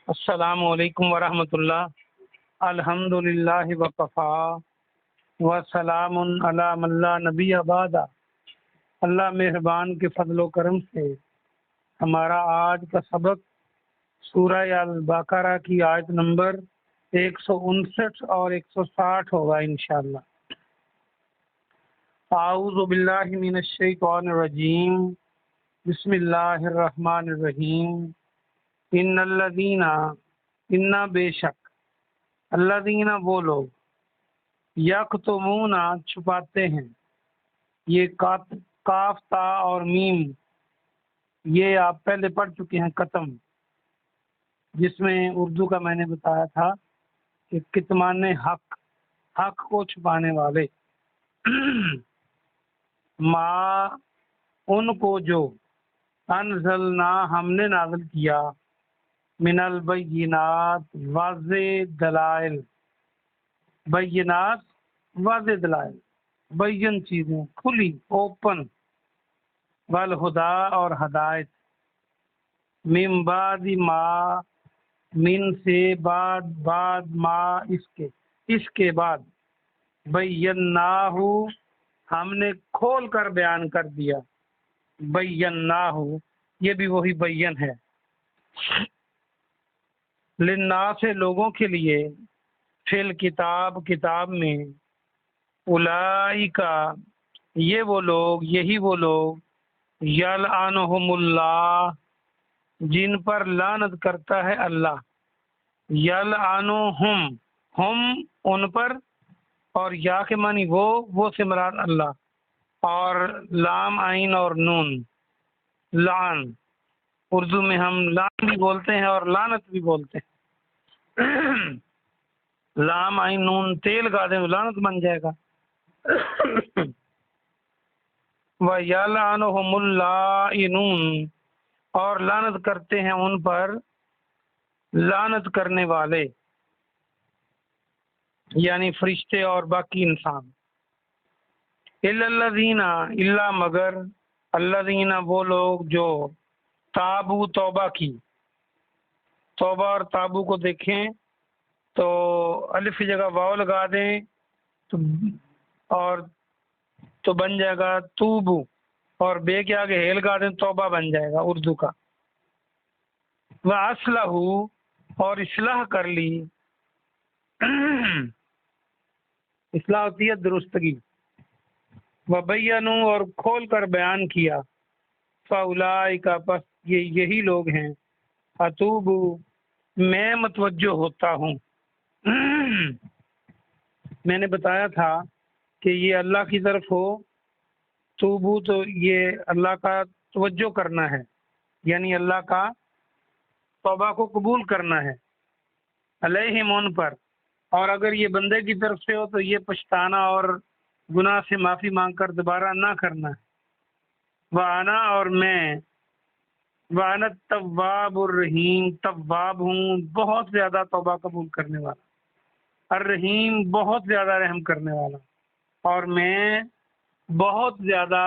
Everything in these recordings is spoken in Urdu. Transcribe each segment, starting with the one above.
السلام علیکم ورحمۃ اللہ۔ الحمد للہ وکفی وسلام علی من لا نبی بعد۔ اللہ مہربان کے فضل و کرم سے ہمارا آج کا سبق سورہ البقرہ کی آیت نمبر 159 اور 160 ہوگا انشاءاللہ۔ اعوذ باللہ من الشیطان الرجیم، بسم اللہ الرحمن الرحیم۔ ان بے شک الذین وہ لوگ یکتمون چھپاتے ہیں، یہ کاف تا اور میم یہ آپ پہلے پڑھ چکے ہیں قتم، جس میں اردو کا میں نے بتایا تھا کہ کتمان حق کو چھپانے والے ما ان کو جو انزلنا ہم نے نازل کیا، من البینات واضح دلائل، بینات واضح دلائل، بین چیزیں کھلی اوپن، والہدا اور ہدایت، من بعد ما من سے بعد ما اس کے بعد، بیناہ ہم نے کھول کر بیان کر دیا، بیناہ یہ بھی وہی بین ہے، للناس لوگوں کے لیے، فی الکتاب کتاب میں، اولئک یہی وہ لوگ یلعنہم اللہ جن پر لعنت کرتا ہے اللہ، یلعنہم ہم ان پر، اور یا کے معنی وہ سے مراد اللہ، اور لام عین اور نون لعن، اردو میں ہم لعن بھی بولتے ہیں اور لعنت بھی بولتے ہیں۔ لام عین نون تیل گا دیں لعنت بن جائے گا۔ وَيَلْعَنُهُمُ اللَّائِنُونَ اور لعنت کرتے ہیں ان پر لعنت کرنے والے، یعنی فرشتے اور باقی انسان۔ إِلَّا الَّذِينَ الا مگر الذین وہ لوگ جو تابو توبہ کی، توبہ اور تابو کو دیکھیں تو الف کی جگہ واو لگا دیں تو بن جائے گا توبو، اور بے کے آگے ہیل لگا دیں توبہ بن جائے گا اردو کا۔ وَأَصْلَحُوا اور اصلاح کر لی، اصلاح ہوتی ہے درستگی، وَبَيَّنُوا اور کھول کر بیان کیا، فَأُولَئِكَ پس یہی لوگ ہیں، اتوب میں متوجہ ہوتا ہوں۔ میں نے بتایا تھا کہ یہ اللہ کی طرف ہو، توبو تو یہ اللہ کا توجہ کرنا ہے، یعنی اللہ کا توبہ کو قبول کرنا ہے، علیہم ان پر، اور اگر یہ بندے کی طرف سے ہو تو یہ پچھتانا اور گناہ سے معافی مانگ کر دوبارہ نہ کرنا ہے۔ وَأَنَا اور میں، وَأَنَا التَّوَّابُ الرَّحِيمُ تواب ہوں بہت زیادہ توبہ قبول کرنے والا، الرحیم بہت زیادہ رحم کرنے والا، اور میں بہت زیادہ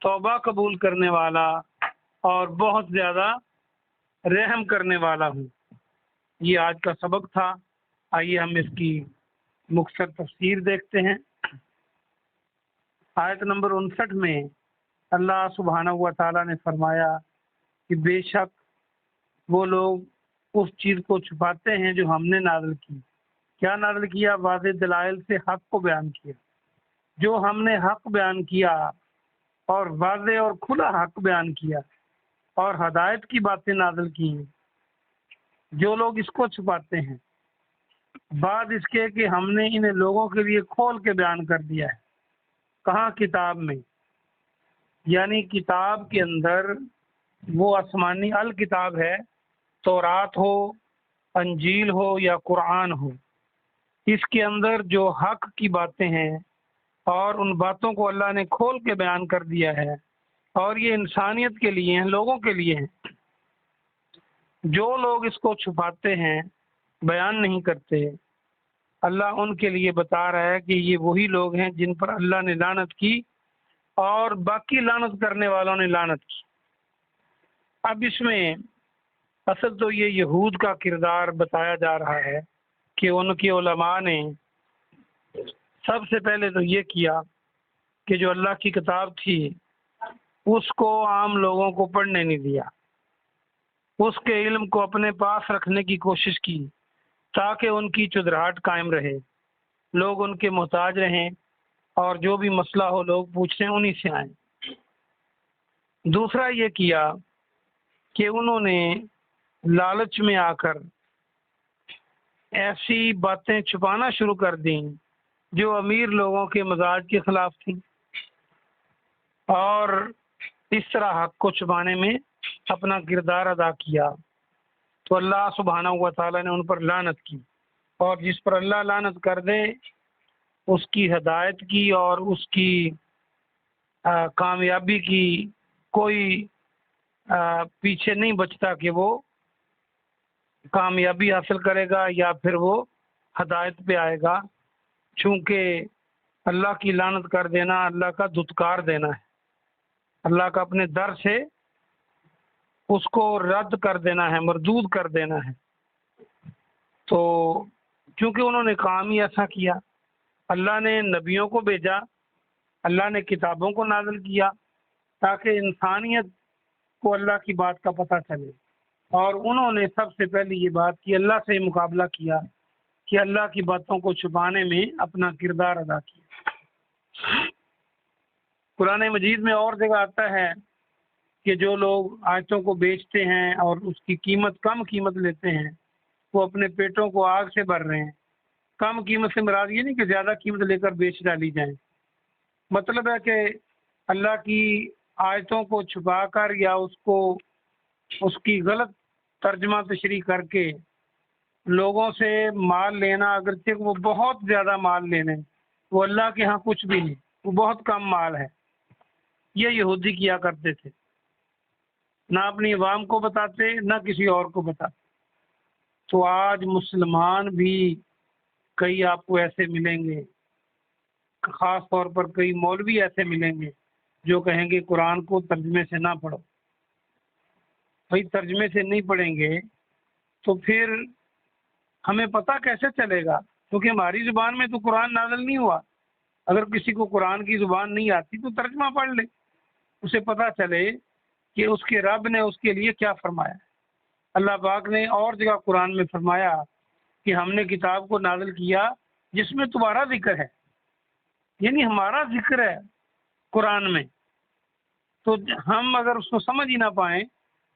توبہ قبول کرنے والا اور بہت زیادہ رحم کرنے والا ہوں۔ یہ آج کا سبق تھا، آئیے ہم اس کی مختصر تفسیر دیکھتے ہیں۔ آیت نمبر 59 میں اللہ سبحانہ و تعالیٰ نے فرمایا کہ بے شک وہ لوگ اس چیز کو چھپاتے ہیں جو ہم نے نازل کی۔ کیا نازل کیا؟ واضح دلائل سے حق کو بیان کیا۔ جو ہم نے حق بیان کیا اور واضح اور کھلا حق بیان کیا اور ہدایت کی باتیں نازل کی، جو لوگ اس کو چھپاتے ہیں بعد اس کے کہ ہم نے انہیں لوگوں کے لیے کھول کے بیان کر دیا ہے۔ کہاں؟ کتاب میں، یعنی کتاب کے اندر وہ آسمانی الکتاب ہے، تورات ہو، انجیل ہو یا قرآن ہو، اس کے اندر جو حق کی باتیں ہیں اور ان باتوں کو اللہ نے کھول کے بیان کر دیا ہے، اور یہ انسانیت کے لیے ہیں، لوگوں کے لیے ہیں۔ جو لوگ اس کو چھپاتے ہیں، بیان نہیں کرتے، اللہ ان کے لیے بتا رہا ہے کہ یہ وہی لوگ ہیں جن پر اللہ نے لعنت کی اور باقی لعنت کرنے والوں نے لعنت کی۔ اب اس میں اصل تو یہ یہود کا کردار بتایا جا رہا ہے کہ ان کے علماء نے سب سے پہلے تو یہ کیا کہ جو اللہ کی کتاب تھی اس کو عام لوگوں کو پڑھنے نہیں دیا، اس کے علم کو اپنے پاس رکھنے کی کوشش کی تاکہ ان کی چدراہٹ قائم رہے، لوگ ان کے محتاج رہیں اور جو بھی مسئلہ ہو لوگ پوچھیں انہی سے آئیں۔ دوسرا یہ کیا کہ انہوں نے لالچ میں آ کر ایسی باتیں چھپانا شروع کر دیں جو امیر لوگوں کے مزاج کے خلاف تھیں، اور اس طرح حق کو چھپانے میں اپنا کردار ادا کیا، تو اللہ سبحانہ و تعالیٰ نے ان پر لعنت کی، اور جس پر اللہ لعنت کر دے اس کی ہدایت کی اور اس کی کامیابی کی کوئی پیچھے نہیں بچتا کہ وہ کامیابی حاصل کرے گا یا پھر وہ ہدایت پہ آئے گا، چونکہ اللہ کی لعنت کر دینا اللہ کا دھتکار دینا ہے، اللہ کا اپنے در سے اس کو رد کر دینا ہے، مردود کر دینا ہے۔ تو کیونکہ انہوں نے کام ہی ایسا کیا، اللہ نے نبیوں کو بھیجا، اللہ نے کتابوں کو نازل کیا تاکہ انسانیت کو اللہ کی بات کا پتہ چلے، اور انہوں نے سب سے پہلے یہ بات کی، اللہ سے مقابلہ کیا کہ اللہ کی باتوں کو چھپانے میں اپنا کردار ادا کیا۔ قرآن مجید میں اور جگہ آتا ہے کہ جو لوگ آیتوں کو بیچتے ہیں اور اس کی قیمت کم قیمت لیتے ہیں وہ اپنے پیٹوں کو آگ سے بھر رہے ہیں۔ کم قیمت سے مراد یہ نہیں کہ زیادہ قیمت لے کر بیچ ڈالی جائیں، مطلب ہے کہ اللہ کی آیتوں کو چھپا کر یا اس کی غلط ترجمہ تشریح کر کے لوگوں سے مال لینا، اگرچہ وہ بہت زیادہ مال لینے، وہ اللہ کے ہاں کچھ بھی نہیں، وہ بہت کم مال ہے۔ یہ یہودی کیا کرتے تھے، نہ اپنی عوام کو بتاتے نہ کسی اور کو بتاتے۔ تو آج مسلمان بھی کئی آپ کو ایسے ملیں گے، خاص طور پر کئی مولوی ایسے ملیں گے جو کہیں گے قرآن کو ترجمے سے نہ پڑھو۔ بھائی ترجمے سے نہیں پڑھیں گے تو پھر ہمیں پتہ کیسے چلے گا؟ کیونکہ ہماری زبان میں تو قرآن نازل نہیں ہوا۔ اگر کسی کو قرآن کی زبان نہیں آتی تو ترجمہ پڑھ لے، اسے پتہ چلے کہ اس کے رب نے اس کے لیے کیا فرمایا۔ اللہ پاک نے اور جگہ قرآن میں فرمایا کہ ہم نے کتاب کو نازل کیا جس میں تمہارا ذکر ہے، یعنی ہمارا ذکر ہے قرآن میں، تو ہم اگر اس کو سمجھ ہی نہ پائیں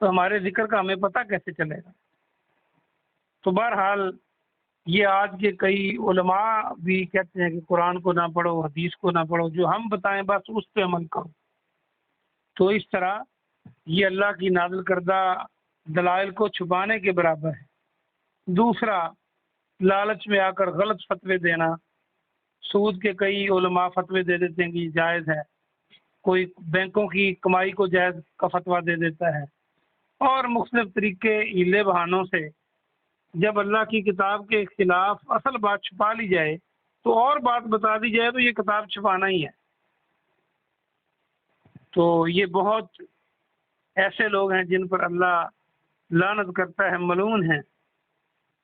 تو ہمارے ذکر کا ہمیں پتہ کیسے چلے گا؟ تو بہرحال یہ آج کے کئی علماء بھی کہتے ہیں کہ قرآن کو نہ پڑھو، حدیث کو نہ پڑھو، جو ہم بتائیں بس اس پہ عمل کرو۔ تو اس طرح یہ اللہ کی نازل کردہ دلائل کو چھپانے کے برابر ہے۔ دوسرا، لالچ میں آ کر غلط فتوے دینا۔ سود کے کئی علماء فتوے دے دیتے ہیں کہ یہ جائز ہے، کوئی بینکوں کی کمائی کو جائز کا فتویٰ دے دیتا ہے، اور مختلف طریقے ہیلے بہانوں سے جب اللہ کی کتاب کے خلاف اصل بات چھپا لی جائے تو اور بات بتا دی جائے تو یہ کتاب چھپانا ہی ہے۔ تو یہ بہت ایسے لوگ ہیں جن پر اللہ لعنت کرتا ہے، ملعون ہیں۔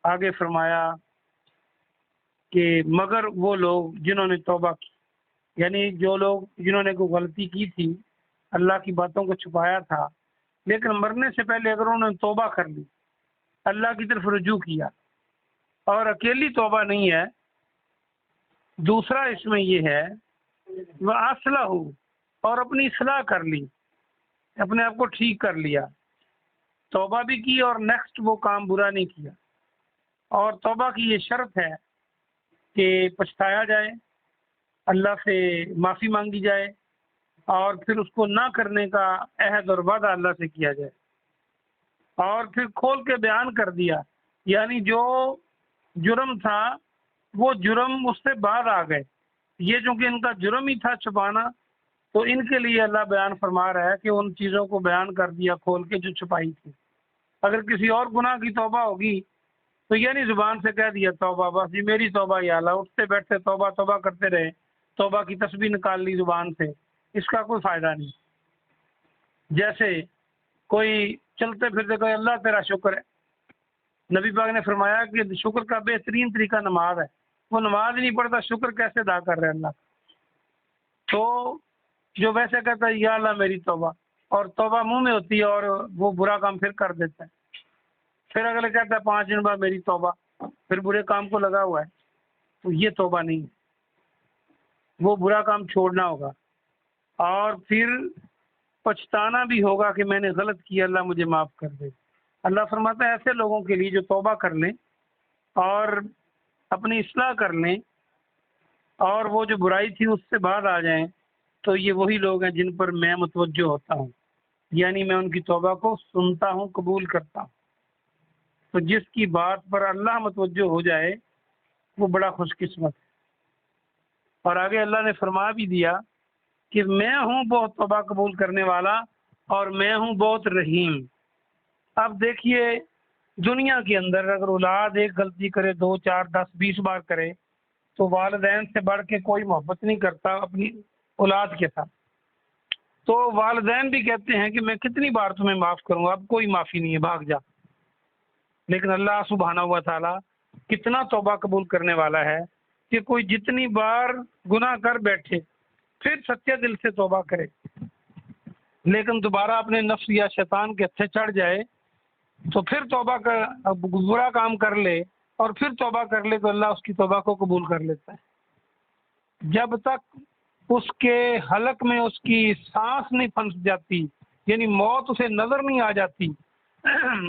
آگے فرمایا کہ مگر وہ لوگ جنہوں نے توبہ کی، یعنی جو لوگ جنہوں نے کوئی غلطی کی تھی، اللہ کی باتوں کو چھپایا تھا، لیکن مرنے سے پہلے اگر انہوں نے توبہ کر لی، اللہ کی طرف رجوع کیا، اور اکیلی توبہ نہیں ہے، دوسرا اس میں یہ ہے وَأَصْلَحُوا، اور اپنی اصلاح کر لی، اپنے آپ کو ٹھیک کر لیا، توبہ بھی کی اور نیکسٹ وہ کام برا نہیں کیا۔ اور توبہ کی یہ شرط ہے کہ پچھتایا جائے، اللہ سے معافی مانگی جائے، اور پھر اس کو نہ کرنے کا عہد اور وعدہ اللہ سے کیا جائے، اور پھر کھول کے بیان کر دیا، یعنی جو جرم تھا وہ جرم اس سے بعد آ گئے، یہ چونکہ ان کا جرم ہی تھا چھپانا، تو ان کے لیے اللہ بیان فرما رہا ہے کہ ان چیزوں کو بیان کر دیا کھول کے جو چھپائی تھی۔ اگر کسی اور گناہ کی توبہ ہوگی تو یعنی زبان سے کہہ دیا توبہ، بس جی میری توبہ یا اللہ، اٹھتے بیٹھتے توبہ توبہ کرتے رہے، توبہ کی تسبیح نکال لی زبان سے، اس کا کوئی فائدہ نہیں۔ جیسے کوئی چلتے پھرتے کہے اللہ تیرا شکر ہے۔ نبی پاک نے فرمایا کہ شکر کا بہترین طریقہ نماز ہے، وہ نماز ہی نہیں پڑھتا، شکر کیسے ادا کر رہے اللہ کا؟ تو جو ویسے کہتا ہے یا اللہ میری توبہ، اور توبہ منہ میں ہوتی ہے اور وہ برا کام پھر کر دیتا ہے، پھر اگلے کہتا ہے 5 دن بعد میری توبہ، پھر برے کام کو لگا ہوا ہے، تو یہ توبہ نہیں ہے، وہ برا کام چھوڑنا ہوگا اور پھر پچھتانا بھی ہوگا کہ میں نے غلط کیا، اللہ مجھے معاف کر دے۔ اللہ فرماتا ہے ایسے لوگوں کے لیے جو توبہ کر لیں اور اپنی اصلاح کر لیں اور وہ جو برائی تھی اس سے بعد آ جائیں، تو یہ وہی لوگ ہیں جن پر میں متوجہ ہوتا ہوں، یعنی میں ان کی توبہ کو سنتا ہوں، قبول کرتا ہوں۔ تو جس کی بات پر اللہ متوجہ ہو جائے وہ بڑا خوش قسمت ہے۔ اور آگے اللہ نے فرما بھی دیا کہ میں ہوں بہت توبہ قبول کرنے والا اور میں ہوں بہت رحیم۔ اب دیکھیے دنیا کے اندر اگر اولاد ایک غلطی کرے، 2 4 10 20 بار کرے، تو والدین سے بڑھ کے کوئی محبت نہیں کرتا اپنی اولاد کے ساتھ۔ تو والدین بھی کہتے ہیں کہ میں کتنی بار تمہیں معاف کروں گا، اب کوئی معافی نہیں ہے، بھاگ جا۔ لیکن اللہ سبحانہ و تعالیٰ کتنا توبہ قبول کرنے والا ہے کہ کوئی جتنی بار گناہ کر بیٹھے پھر سچے دل سے توبہ کرے، لیکن دوبارہ اپنے نفس یا شیطان کے ہتھے چڑھ جائے تو پھر توبہ کا برا کام کر لے اور پھر توبہ کر لے، تو اللہ اس کی توبہ کو قبول کر لیتا ہے۔ جب تک اس کے حلق میں اس کی سانس نہیں پھنس جاتی، یعنی موت اسے نظر نہیں آ جاتی،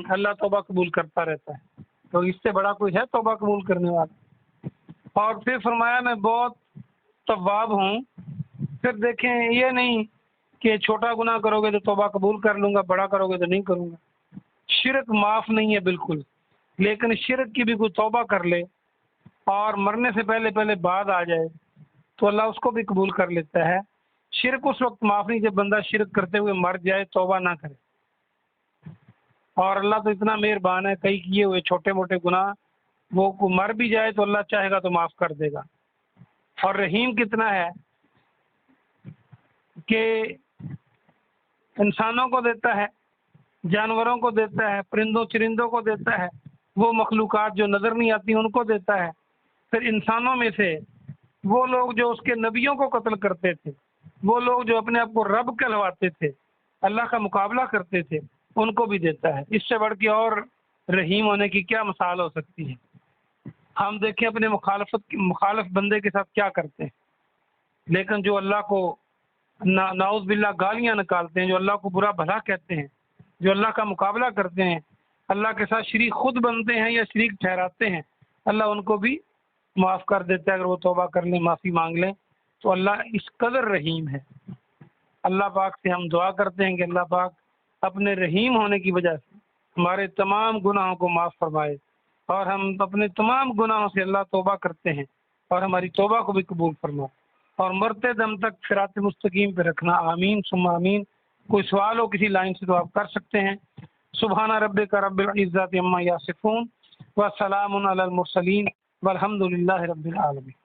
اللہ توبہ قبول کرتا رہتا ہے۔ تو اس سے بڑا کوئی ہے توبہ قبول کرنے والا؟ اور پھر فرمایا میں بہت تواب ہوں۔ پھر دیکھیں یہ نہیں کہ چھوٹا گناہ کرو گے تو توبہ قبول کر لوں گا، بڑا کرو گے تو نہیں کروں گا۔ شرک معاف نہیں ہے بالکل، لیکن شرک کی بھی کوئی توبہ کر لے اور مرنے سے پہلے بعد آ جائے تو اللہ اس کو بھی قبول کر لیتا ہے۔ شرک اس وقت معاف نہیں جب بندہ شرک کرتے ہوئے مر جائے، توبہ نہ کرے۔ اور اللہ تو اتنا مہربان ہے، کئی کیے ہوئے چھوٹے موٹے گناہ وہ مر بھی جائے تو اللہ چاہے گا تو معاف کر دے گا۔ اور رحیم کتنا ہے کہ انسانوں کو دیتا ہے، جانوروں کو دیتا ہے، پرندوں چرندوں کو دیتا ہے، وہ مخلوقات جو نظر نہیں آتی ان کو دیتا ہے۔ پھر انسانوں میں سے وہ لوگ جو اس کے نبیوں کو قتل کرتے تھے، وہ لوگ جو اپنے آپ کو رب کہلواتے تھے، اللہ کا مقابلہ کرتے تھے، ان کو بھی دیتا ہے۔ اس سے بڑھ کے اور رحیم ہونے کی کیا مثال ہو سکتی ہے؟ ہم دیکھیں اپنے مخالف بندے کے ساتھ کیا کرتے ہیں، لیکن جو اللہ کو نعوذ باللہ گالیاں نکالتے ہیں، جو اللہ کو برا بھلا کہتے ہیں، جو اللہ کا مقابلہ کرتے ہیں، اللہ کے ساتھ شریک خود بنتے ہیں یا شریک ٹھہراتے ہیں، اللہ ان کو بھی معاف کر دیتا ہے اگر وہ توبہ کر لیں، معافی مانگ لیں۔ تو اللہ اس قدر رحیم ہے۔ اللہ پاک سے ہم دعا کرتے ہیں کہ اللہ پاک اپنے رحیم ہونے کی وجہ سے ہمارے تمام گناہوں کو معاف فرمائے، اور ہم اپنے تمام گناہوں سے اللہ توبہ کرتے ہیں اور ہماری توبہ کو بھی قبول فرمائے، اور مرتے دم تک صراط مستقیم پہ رکھنا۔ آمین ثم آمین۔ کوئی سوال ہو کسی لائن سے تو آپ کر سکتے ہیں۔ سبحان ربک رب العزت عما یصفون وسلام علی المرسلین والحمد للہ رب العالمین۔